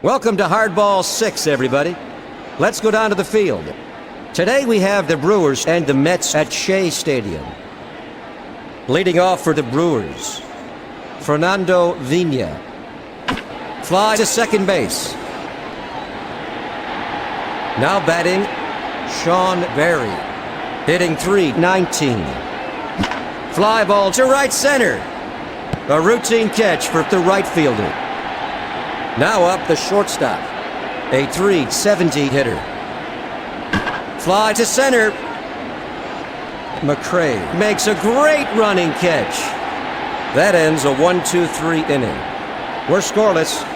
Welcome to Hardball 6, everybody. Let's go down to the field. Today we have the Brewers and the Mets at Shea Stadium. Leading off for the Brewers, Fernando Vina. Fly to second base. Now batting, Sean Berry. Hitting .319. Fly ball to right center. A routine catch for the right fielder. Now up the shortstop, a .370 hitter. Fly to center. McCray makes a great running catch. That ends a 1-2-3 inning. We're scoreless.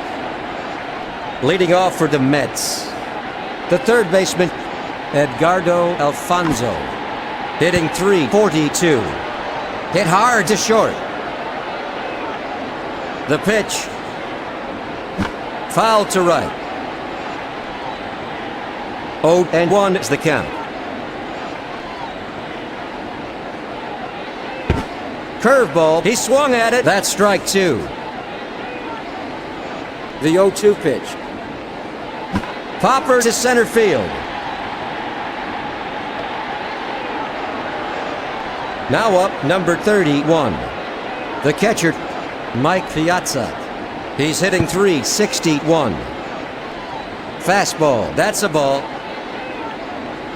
Leading off for the Mets, the third baseman, Edgardo Alfonzo. Hitting .342. Hit hard to short. The pitch. Foul to right. 0-1 is the count. Curveball. He swung at it. That's strike two. The 0-2 pitch. Popper to center field. Now up, number 31. The catcher, Mike Piazza. He's hitting .361. Fastball. That's a ball.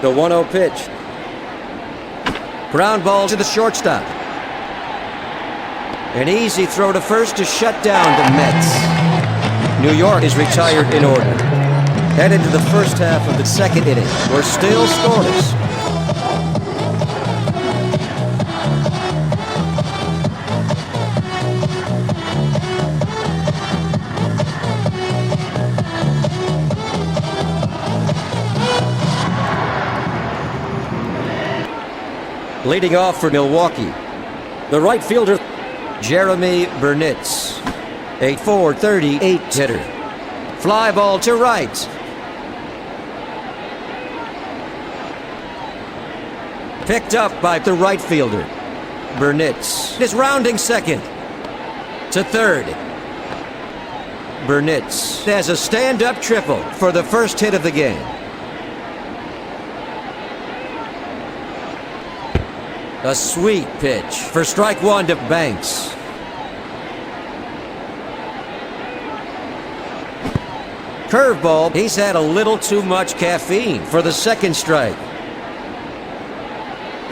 The 1-0 pitch. Ground ball to the shortstop. An easy throw to first to shut down the Mets. New York is retired in order. Headed to the first half of the second inning. We're still scoreless. Leading off for Milwaukee, the right fielder, Jeremy Burnitz, a .438 hitter. Fly ball to right. Picked up by the right fielder. Burnitz is rounding second. To third. Burnitz has a stand-up triple for the first hit of the game. A sweet pitch for strike one to Banks. Curveball. He's had a little too much caffeine for the second strike.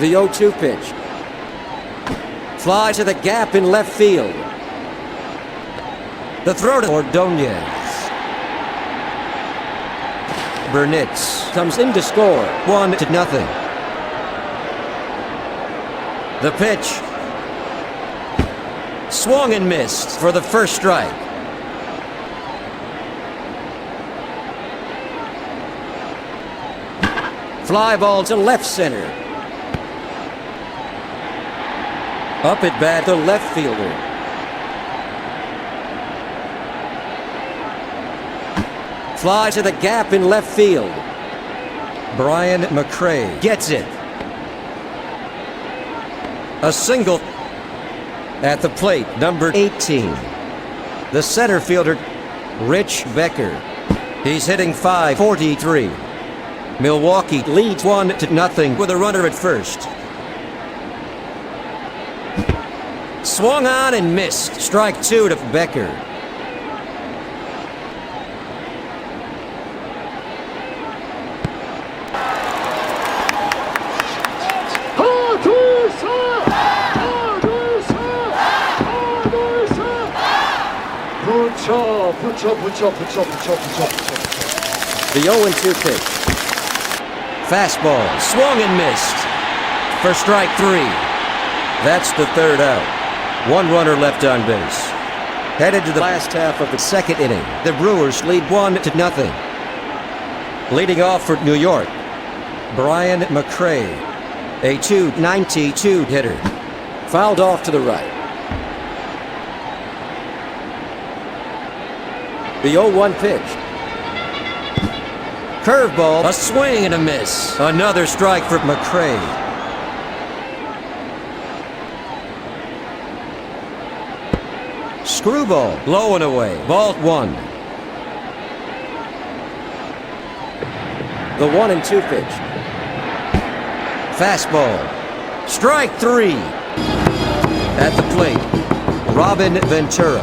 The 0-2 pitch. Fly to the gap in left field. The throw to Ordonez. Burnitz comes in to score 1-0. The pitch. Swung and missed for the first strike. Fly ball to left center. Up at bat, the left fielder. Fly to the gap in left field. Brian McCray gets it. A single at the plate, number 18. The center fielder, Rich Becker. He's hitting .543. Milwaukee leads 1-0 with a runner at first. Swung on and missed. Strike two to Becker. The 0-2 pitch. Fastball, swung and missed for strike three. That's the third out. One runner left on base. Headed to the last half of the second inning. The Brewers lead 1-0. Leading off for New York, Brian McCray, a .292 hitter. Fouled off to the right. The 0-1 pitch. Curveball, a swing and a miss. Another strike for McCray. Screwball, low and away. Ball one. The 1-2 pitch. Fastball. Strike 3. At the plate, Robin Ventura.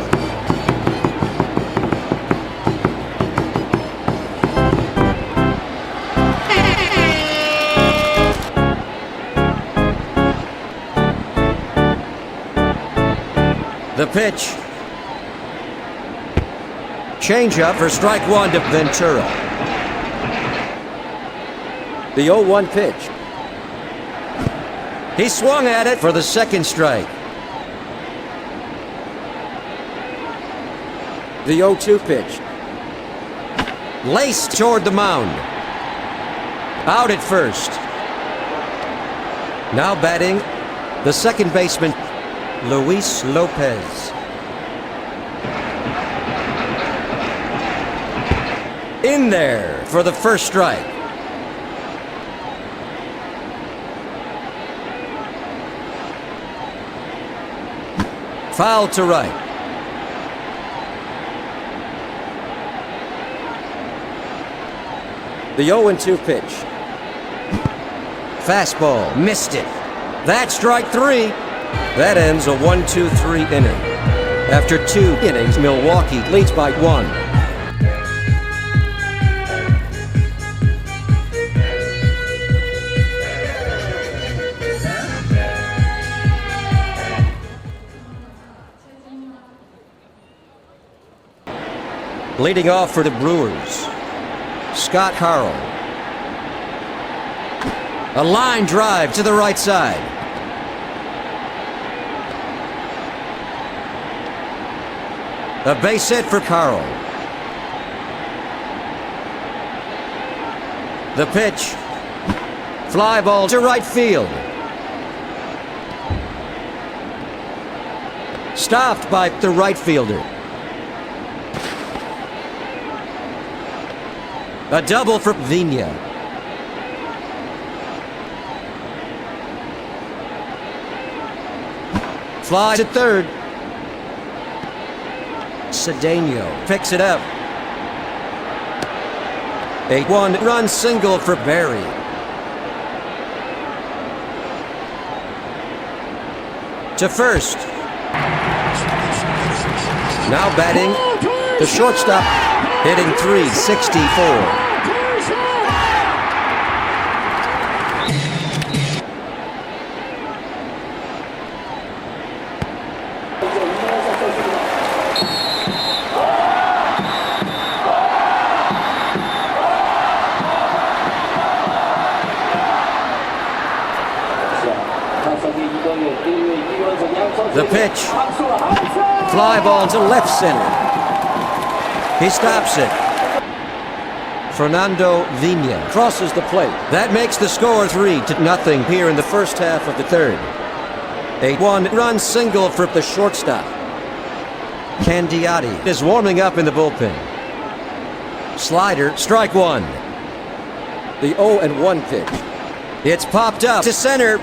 The pitch. Changeup for strike 1 to Ventura. The 0-1 pitch. He swung at it for the second strike. The 0-2 pitch. Laced toward the mound. Out at first. Now batting, the second baseman, Luis Lopez. In there for the first strike. Foul to right. The 0-2 pitch. Fastball, missed it. That's strike 3. That ends a 1-2-3 inning. After 2 innings, Milwaukee leads by 1. Leading off for the Brewers, Karl. A line drive to the right side. A base hit for Karl. The pitch. Fly ball to right field. Stopped by the right fielder. A double for Vina. Fly to third. Cedeno picks it up. A 1-run single for Barry. To first. Now batting, the shortstop, hitting .364. The pitch. Fly ball to left center. He stops it. Fernando Vina crosses the plate. That makes the score 3-0 here in the first half of the third. A 1-run single for the shortstop. Candiotti is warming up in the bullpen. Slider, strike 1. The 0-1 pitch. It's popped up to center.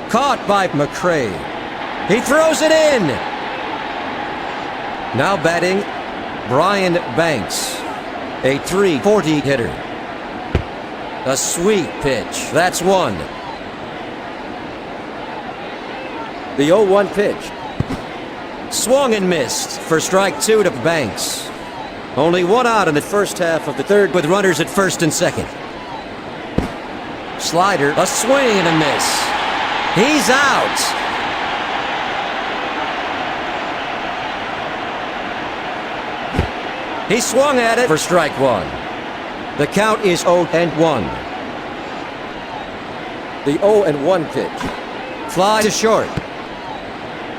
Caught by McCray. He throws it in. Now batting, Brian Banks, a .340 hitter. A sweet pitch. That's 1. The 0-1 pitch. Swung and missed for strike 2 to Banks. Only 1 out in the first half of the third with runners at first and second. Slider, a swing and a miss. He's out. He swung at it for strike 1. The count is 0-1. The 0-1 pitch. Fly to short.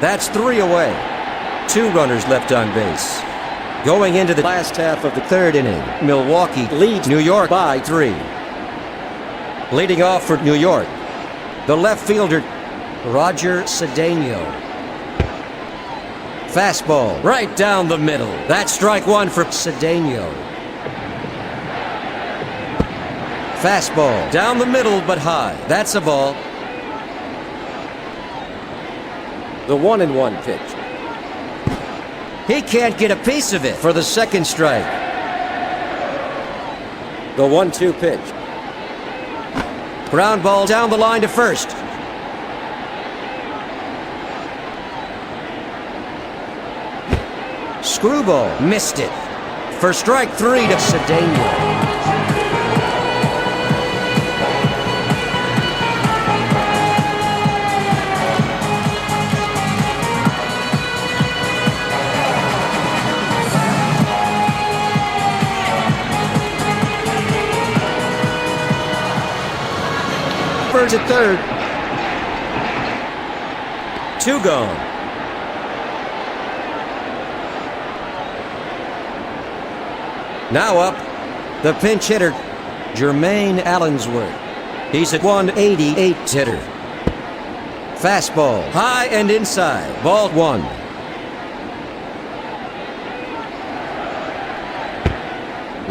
That's 3 away. 2 runners left on base. Going into the last half of the third inning, Milwaukee leads New York by 3. Leading off for New York, the left fielder, Roger Cedeno. Fastball right down the middle. That's strike 1 for Cedeno. Fastball down the middle but high. That's a ball. The 1-1 pitch. He can't get a piece of it for the second strike. The 1-2 pitch. Ground ball down the line to first. Screwball missed it. For strike 3 to Cedeno. Birds at third. 2 gone. Now up, the pinch hitter, Jermaine Allensworth. He's at 188 hitter. Fastball, high and inside, ball 1.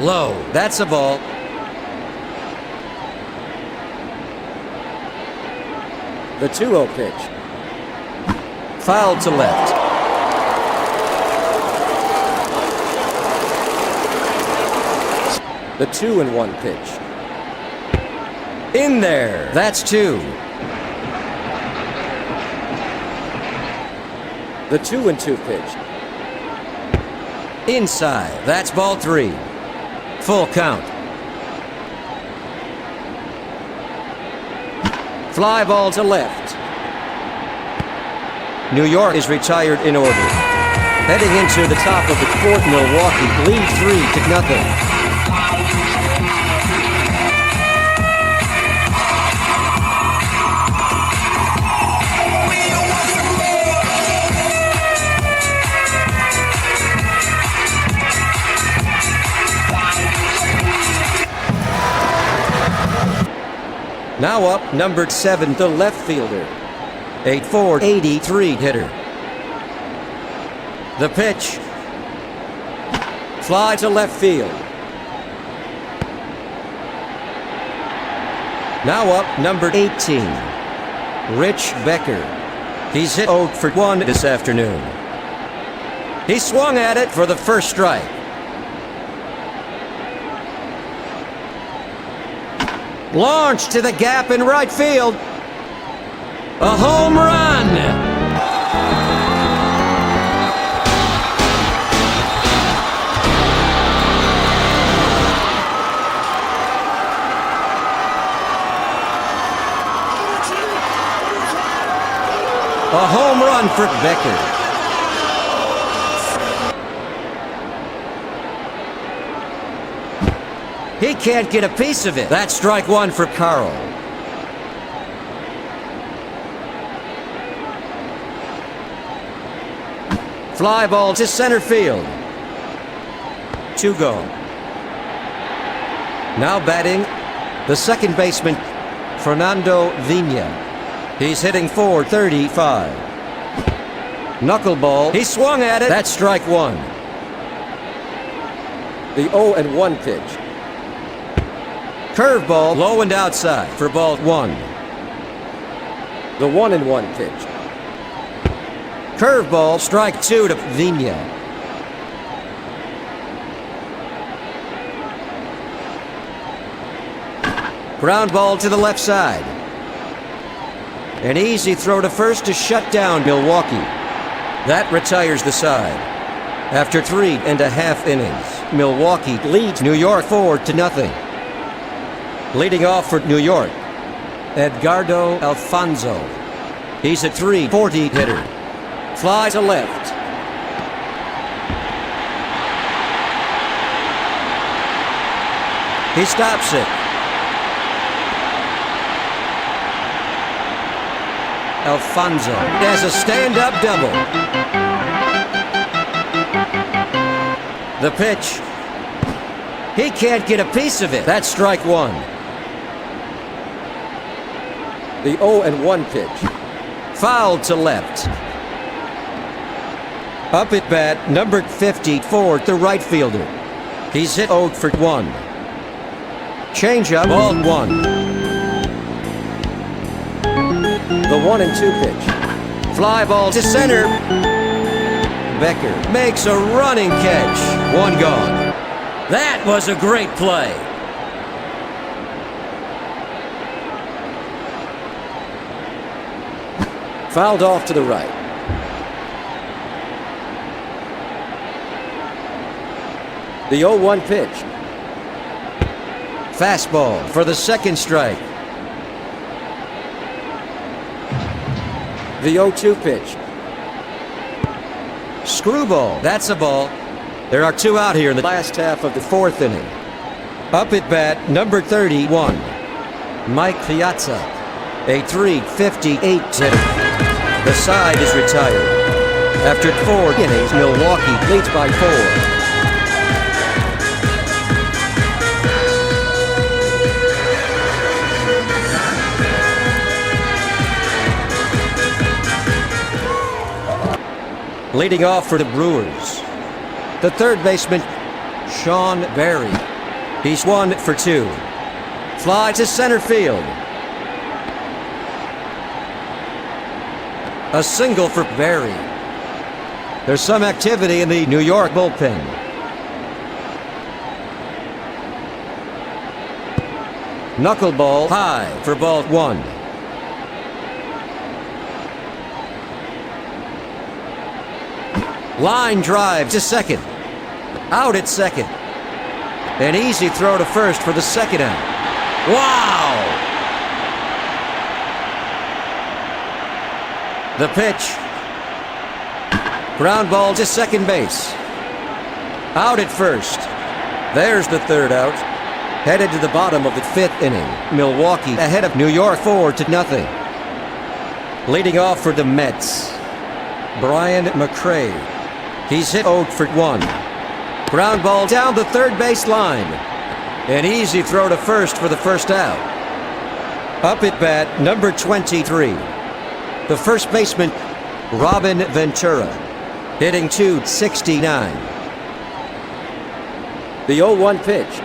Low, that's a ball. The 2-0 pitch. Foul to left. The 2-1 pitch. In there. That's 2. The 2-2 pitch. Inside. That's ball 3. Full count. Fly ball to left. New York is retired in order. Heading into the top of the 4th, Milwaukee lead 3-0. Now up, numbered 7, the left fielder. 8'4", 83 hitter. The pitch. Fly to left field. Now up, numbered 18, Rich Becker. He's hit 0 for 1 this afternoon. He swung at it for the first strike. Launched to the gap in right field. A home run! A home run for Becker. He can't get a piece of it. That's strike 1 for Karl. Fly ball to center field. 2 gone. Now batting, the second baseman, Fernando Vina. He's hitting .435. Knuckleball. He swung at it. That's strike 1. The 0-1 pitch. Curveball, low and outside for ball 1. The 1-1 pitch. Curveball, strike 2 to Vina. Ground ball to the left side. An easy throw to first to shut down Milwaukee. That retires the side. After 3.5 innings, Milwaukee leads New York 4-0. Leading off for New York, Edgardo Alfonso. He's a .340 hitter. Fly to left. He stops it. Alfonso has a stand-up double. The pitch. He can't get a piece of it. That's strike 1. The 0-1 pitch. Fouled to left. Up at bat, numbered 54, the right fielder. He's hit 0 for 1. Changeup, ball 1. The 1-2 pitch. Fly ball to center. Becker makes a running catch. 1 gone. That was a great play. Fouled off to the right. The 0-1 pitch. Fastball for the second strike. The 0-2 pitch. Screwball. That's a ball. There are two out here in the last half of the fourth inning. Up at bat, number 31, Mike Piazza, a .358 hitter. The side is retired. After 4 innings, Milwaukee leads by 4. Leading off for the Brewers, the third baseman, Sean Berry. He's 1 for 2. Fly to center field. A single for Berry. There's some activity in the New York bullpen. Knuckleball high for ball 1. Line drive to second. Out at second. An easy throw to first for the second out. Wow! The pitch. Ground ball to second base. Out at first. There's the third out. Headed to the bottom of the fifth inning. Milwaukee ahead of New York 4-0. Leading off for the Mets, Brian McRae. He's hit 0 for 1. Ground ball down the third base line. An easy throw to first for the first out. Up at bat, number 23, the first baseman, Robin Ventura, hitting .269. The 0-1 pitch.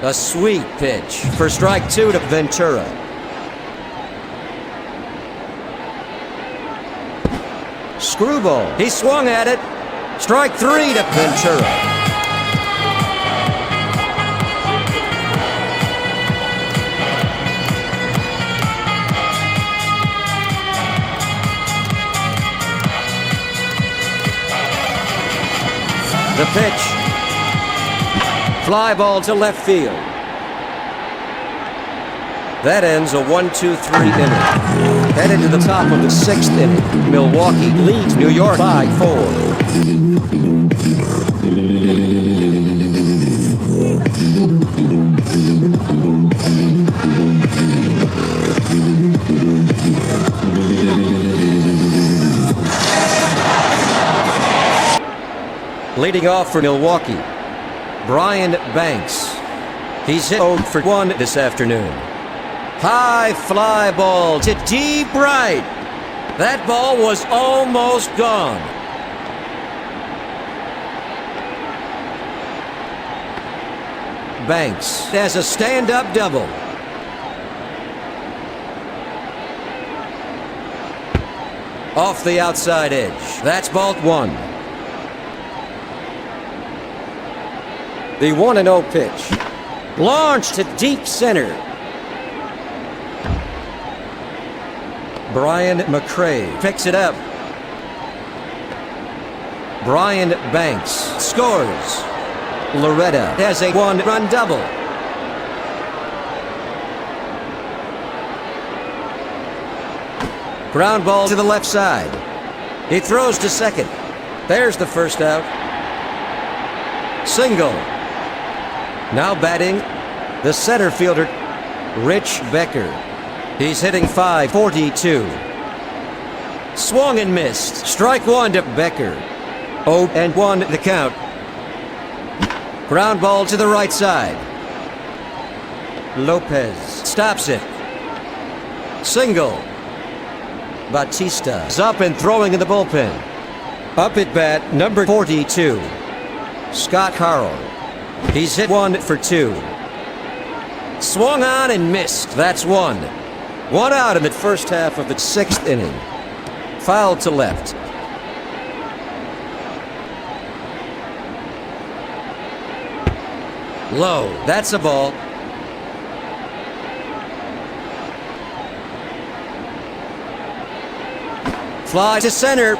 A sweet pitch for strike 2 to Ventura. Screwball. He swung at it. Strike 3 to Ventura. The pitch. Fly ball to left field. That ends a 1-2-3 inning. Headed to the top of the sixth inning. Milwaukee leads New York by 4. Leading off for Milwaukee, Brian Banks. He's hit 0 for 1 this afternoon. High fly ball to deep right. That ball was almost gone. Banks has a stand-up double. Off the outside edge. That's ball 1. The 1-0 pitch. Launched to deep center. Brian McRae picks it up. Brian Banks scores. Loretta has a 1-run double. Ground ball to the left side. He throws to second. There's the first out. Single. Now batting, the center fielder, Rich Becker. He's hitting .542. Swung and missed. Strike 1 to Becker. 0-1 the count. Ground ball to the right side. Lopez stops it. Single. Batista is up and throwing in the bullpen. Up at bat, number 42, Scott Karl. He's hit 1 for 2. Swung on and missed. That's 1. 1 out in the first half of the sixth inning. Foul to left. Low. That's a ball. Fly to center.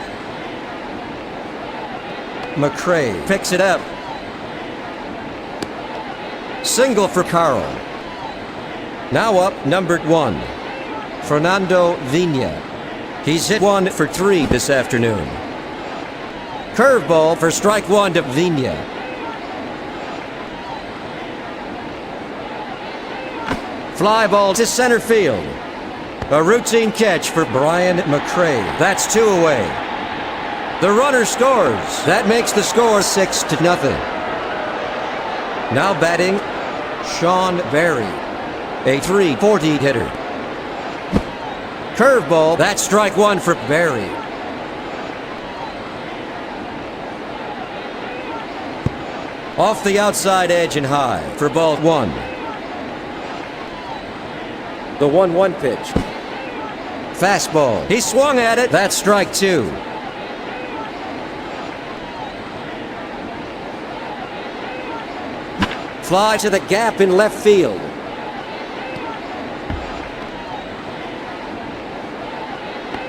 McRae picks it up. Single for Karl. Now up, numbered 1. Fernando Vina. He's hit 1 for 3 this afternoon. Curveball for strike 1 to Vina. Fly ball to center field. A routine catch for Brian McRae. That's 2 away. The runner scores. That makes the score 6-0. Now batting, Sean Berry, a .340 hitter. Curveball, that's strike 1 for Berry. Off the outside edge and high for ball 1. The 1-1 pitch. Fastball. He swung at it. That's strike 2. Fly to the gap in left field.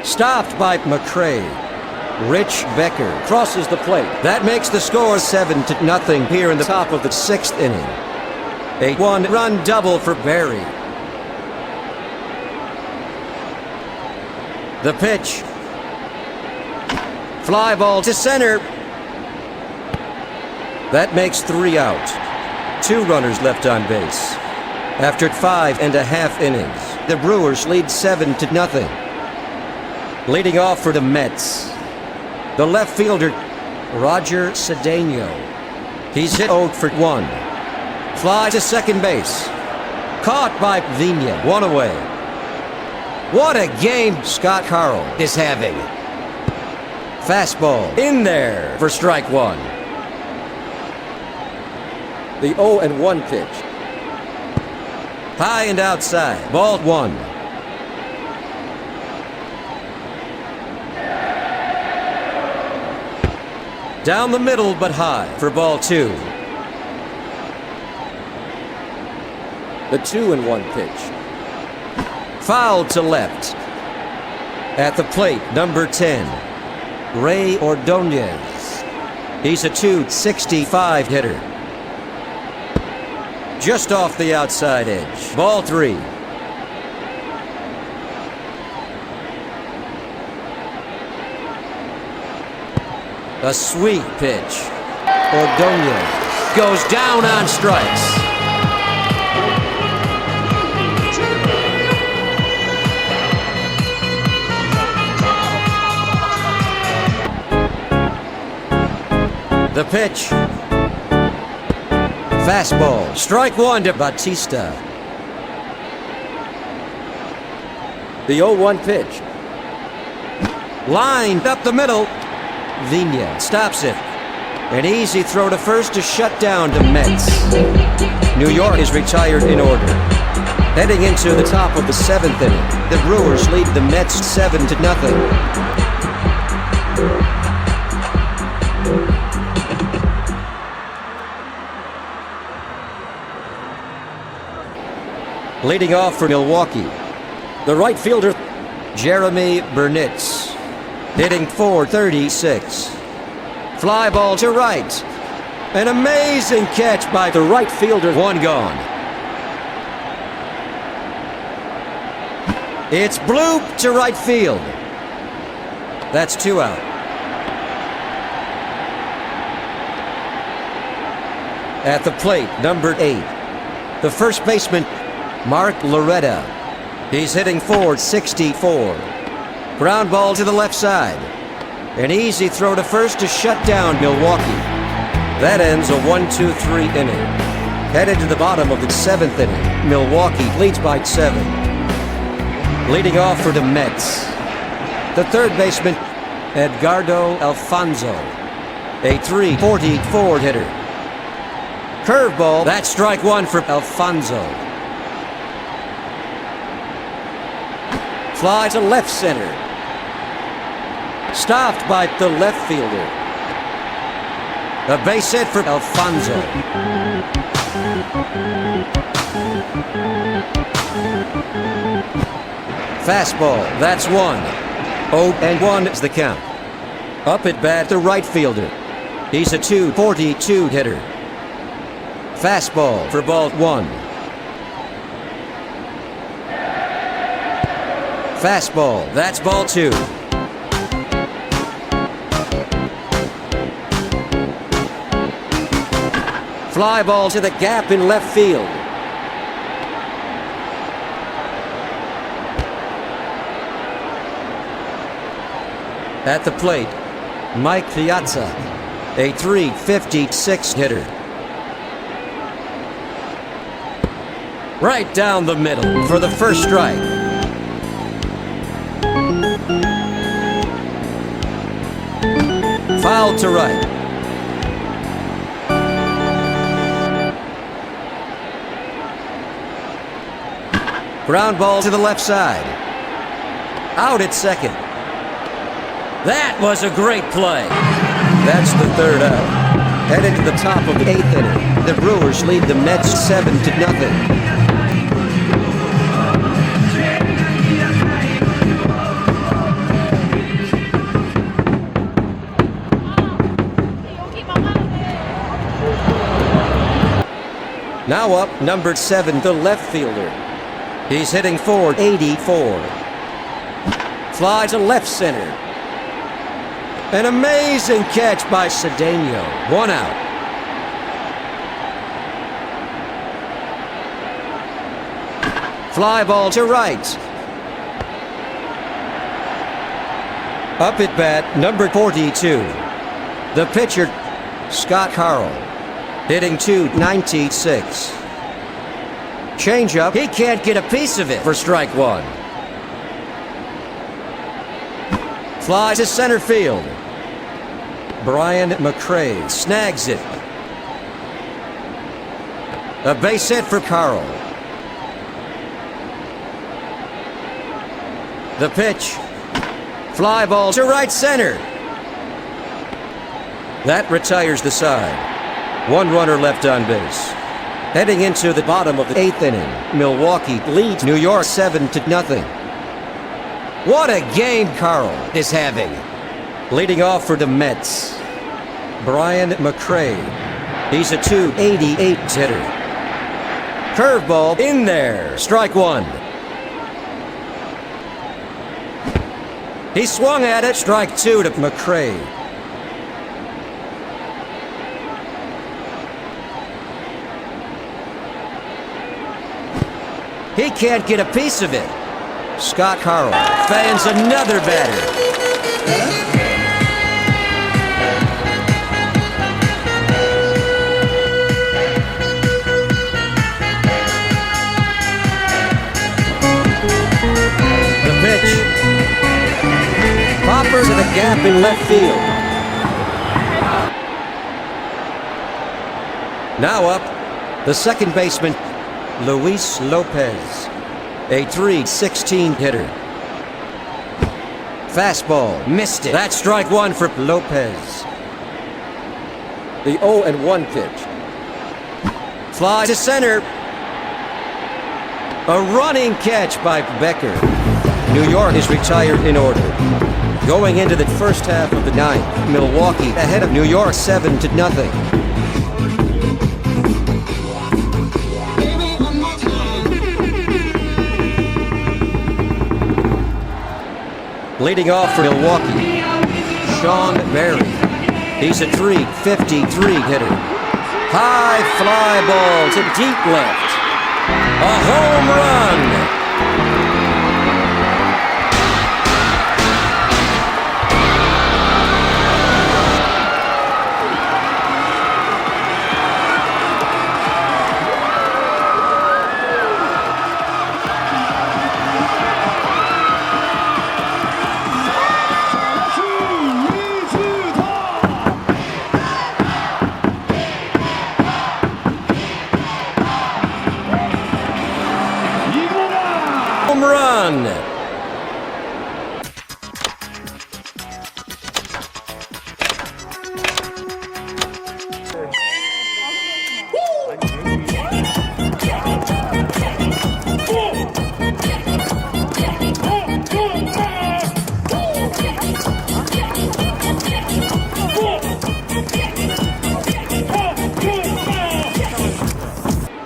Stopped by McRae. Rich Becker crosses the plate. That makes the score 7-0 here in the top of the 6th inning. A 1-run double for Berry. The pitch. Fly ball to center. That makes 3 out. 2 runners left on base. After 5.5 innings, the Brewers lead 7-0. Leading off for the Mets, the left fielder, Roger Cedeno. He's hit 0 for 1. Fly to second base. Caught by Vina. 1 away. What a game Scott Karl is having. Fastball in there for strike 1. The 0-1 pitch. High and outside. Ball 1. Down the middle but high for ball 2. The 2-1 pitch. Fouled to left. At the plate, number 10, Ray Ordonez. He's a .265 hitter. Just off the outside edge. Ball 3. A sweet pitch. Ordonez goes down on strikes. The pitch. Fastball. Strike 1 to Batista. The 0-1 pitch. Lined up the middle. Vina stops it. An easy throw to first to shut down the Mets. New York is retired in order. Heading into the top of the 7th inning, the Brewers lead the Mets 7-0. Leading off for Milwaukee, the right fielder, Jeremy Burnitz. Hitting .436. Fly ball to right. An amazing catch by the right fielder. 1 gone. It's bloop to right field. That's 2 out. At the plate, number 8, the first baseman, Mark Loretta. He's hitting .464. Ground ball to the left side. An easy throw to first to shut down Milwaukee. That ends a 1-2-3 inning. Headed to the bottom of the 7th inning, Milwaukee leads by 7. Leading off for the Mets, the third baseman, Edgardo Alfonzo, a .344 hitter. Curveball, that's strike 1 for Alfonzo. Fly to left center. Stopped by the left fielder. A base hit for Alfonzo. Fastball, that's 1. 0-1 is the count. Up at bat, the right fielder. He's a .242 hitter. Fastball for ball 1. Fastball, that's ball 2. Fly ball to the gap in left field. At the plate, Mike Piazza, a .356 hitter. Right down the middle for the first strike. Foul to right. Ground ball to the left side. Out at second. That was a great play. That's the third out. Headed to the top of the 8th inning. The Brewers lead the Mets 7-0. Now up, number 7, the left fielder. He's hitting .484. Fly to left center. An amazing catch by Cedeno. 1 out. Fly ball to right. Up at bat, number 42. The pitcher, Scott Karl, hitting .296. Changeup, he can't get a piece of it for strike 1. Fly to center field. Brian McCray snags it. A base hit for Karl. The pitch. Fly ball to right center. That retires the side. 1 runner left on base. Heading into the bottom of the 8th inning, Milwaukee leads New York 7-0. What a game Karl is having. Leading off for the Mets, Brian McCray. He's a .288 hitter. Curveball in there. Strike 1. He swung at it. Strike 2 to McCray. He can't get a piece of it. Scott Karl fans another batter. The pitch. Popper to the gap in left field. Now up, the second baseman, Luis Lopez, a .316 hitter. Fastball, missed it. That's strike 1 for Lopez. The 0-1 pitch. Fly to center. A running catch by Becker. New York is retired in order. Going into the first half of the 9th, Milwaukee ahead of New York 7-0. Leading off for Milwaukee, Sean Berry. He's a .353 hitter. High fly ball to deep left. A home run.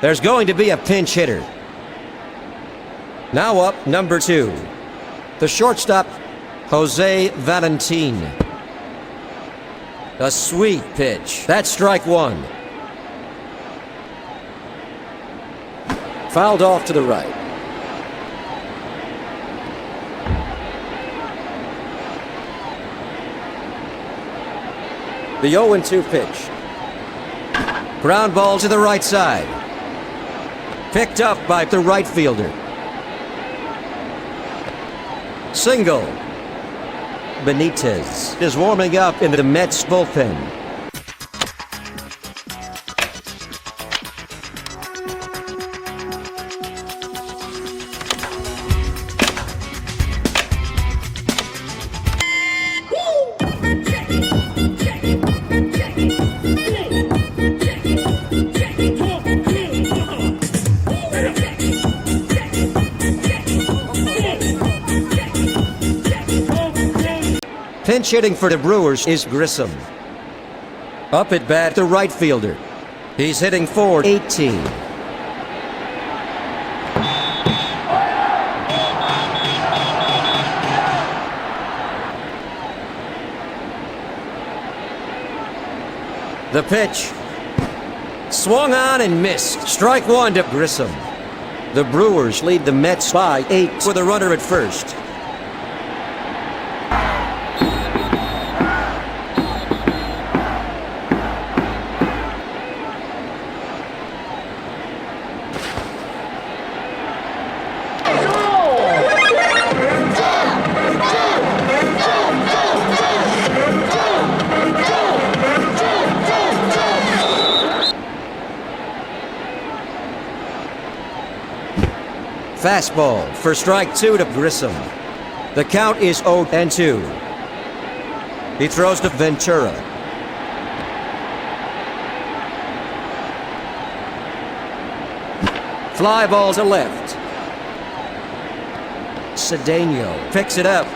There's going to be a pinch hitter. Now up, number 2. The shortstop, Jose Valentin. A sweet pitch. That's strike 1. Fouled off to the right. The 0-2 pitch. Ground ball to the right side. Picked up by the right fielder. Single. Benitez is warming up in the Mets bullpen. Pinch hitting for the Brewers is Grissom. Up at bat, the right fielder. He's hitting .418. The pitch. Swung on and missed. Strike 1 to Grissom. The Brewers lead the Mets by 8 with a runner at first. Fastball for strike 2 to Grissom. The count is 0-2. He throws to Ventura. Fly ball to left. Cedeno picks it up.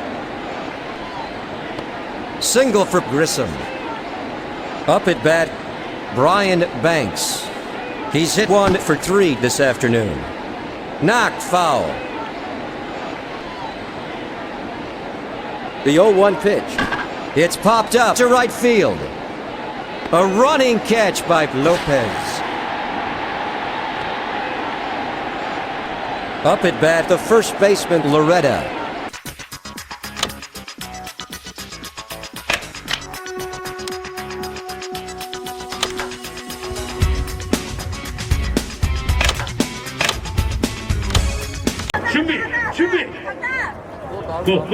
Single for Grissom. Up at bat, Brian Banks. He's hit 1 for 3 this afternoon. Knocked foul. The 0-1 pitch. It's popped up to right field. A running catch by Lopez. Up at bat, the first baseman, Loretta. 준비. 고.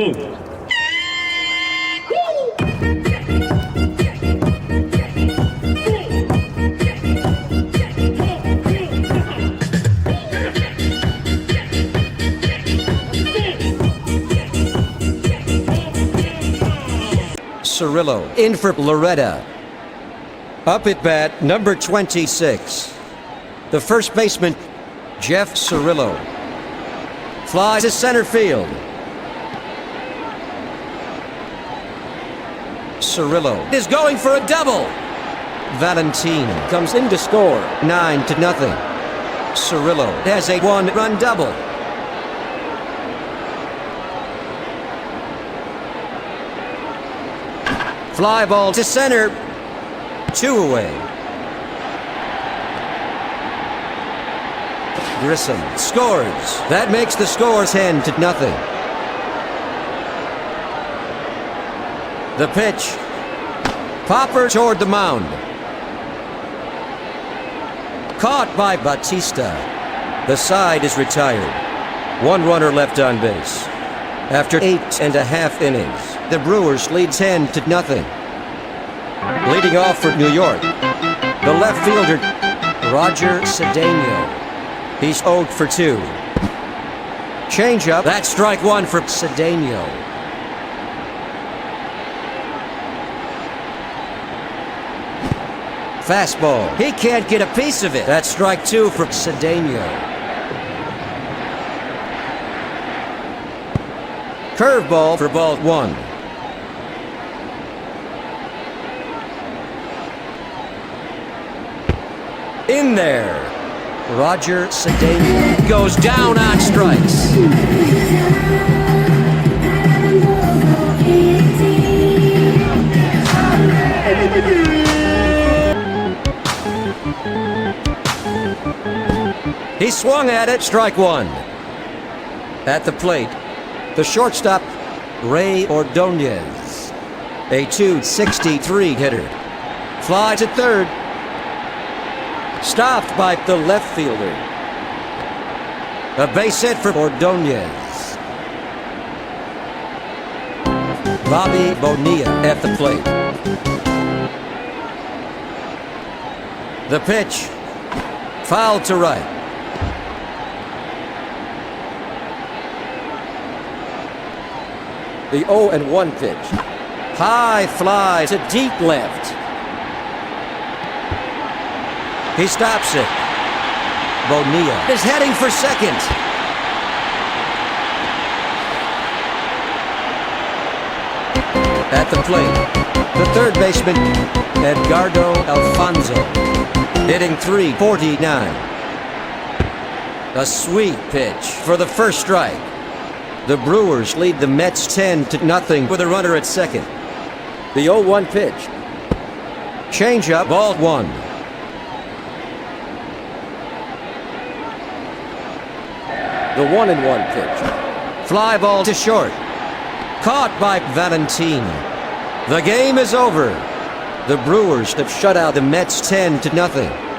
Cirillo in for Loretta. Up at bat, number 26. The first baseman, Jeff Cirillo. Fly to center field. Cirillo is going for a double. Valentin comes in to score 9-0. Cirillo has a 1-run double. Fly ball to center. 2 away. Grissom scores. That makes the score 10-0. The pitch. Popper toward the mound. Caught by Batista. The side is retired. 1 runner left on base. After 8.5 innings, the Brewers lead 10-0. Leading off for New York, the left fielder, Roger Cedeno. He's 0 for 2. Changeup. That's strike 1 for Cedeno. Fastball. He can't get a piece of it. That's strike 2 for Cedeno. Curveball for ball 1. In there. Roger Candiotti goes down on strikes. He swung at it, strike one. At the plate, the shortstop, Ray Ordonez, a .263 hitter. Fly to third. Stopped by the left fielder. A base hit for Ordonez. Bobby Bonilla at the plate. The pitch. Foul to right. The 0-1 pitch. High fly to deep left. He stops it. Bonilla is heading for second. At the plate, the third baseman, Edgardo Alfonso, hitting .349. A sweet pitch for the first strike. The Brewers lead the Mets 10-0 with a runner at second. The 0-1 pitch. Changeup, ball one. The 1-1 pitch. Fly ball to short. Caught by Valentin. The game is over. The Brewers have shut out the Mets 10-0.